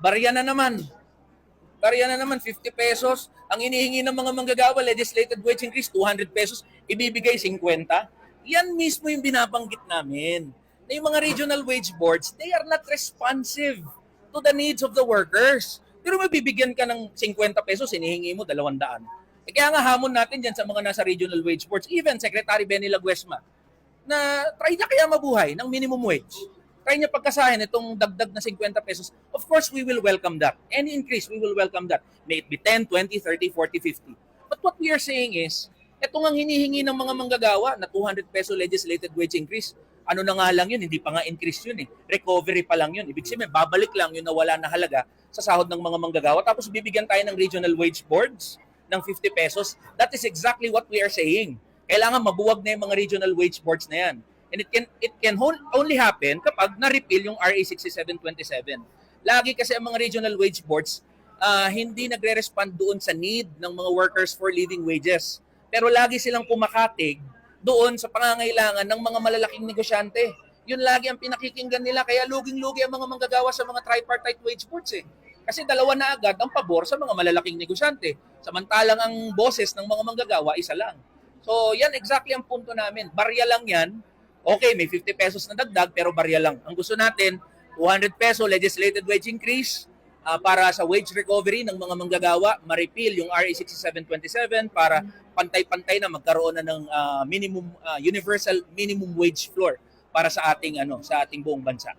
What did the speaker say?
barya na naman. Barya na naman, 50 pesos. Ang inihingi ng mga manggagawa, legislated wage increase, 200 pesos, ibibigay 50. Yan mismo yung binabanggit namin. Na yung mga regional wage boards, they are not responsive to the needs of the workers. Pero mabibigyan ka ng 50 pesos, hinihingi mo 200. Kaya nga hamon natin dyan sa mga nasa regional wage boards, even Secretary Benny Laguesma, na try niya kaya mabuhay ng minimum wage. Try niya pagkasahin itong dagdag na 50 pesos. Of course, we will welcome that. Any increase, we will welcome that. May it be 10, 20, 30, 40, 50. But what we are saying is, itong ang hinihingi ng mga manggagawa na 200 peso legislated wage increase, ano na nga lang yun, hindi pa nga increase yun eh. Recovery pa lang yun. Ibig sabihin, babalik lang yun na wala na halaga sa sahod ng mga manggagawa. Tapos bibigyan tayo ng regional wage boards ng 50 pesos. That is exactly what we are saying. Kailangan mabuwag na yung mga regional wage boards na yan. And it can only happen kapag na-repeal yung RA 6727. Lagi kasi ang mga regional wage boards hindi nagre-respond doon sa need ng mga workers for living wages. Pero lagi silang kumakatig doon sa pangangailangan ng mga malalaking negosyante. Yun lagi ang pinakikinggan nila. Kaya luging-lugi ang mga manggagawa sa mga tripartite wage boards eh. Kasi dalawa na agad ang pabor sa mga malalaking negosyante. Samantalang ang boses ng mga manggagawa, isa lang. So yan exactly ang punto namin. Barya lang yan. Okay, may 50 pesos na dagdag pero barya lang. Ang gusto natin, 200 peso legislated wage increase para sa wage recovery ng mga manggagawa, ma-repeal yung RA 6727 para pantay-pantay na magkaroon na ng minimum universal minimum wage floor para sa ating sa ating buong bansa.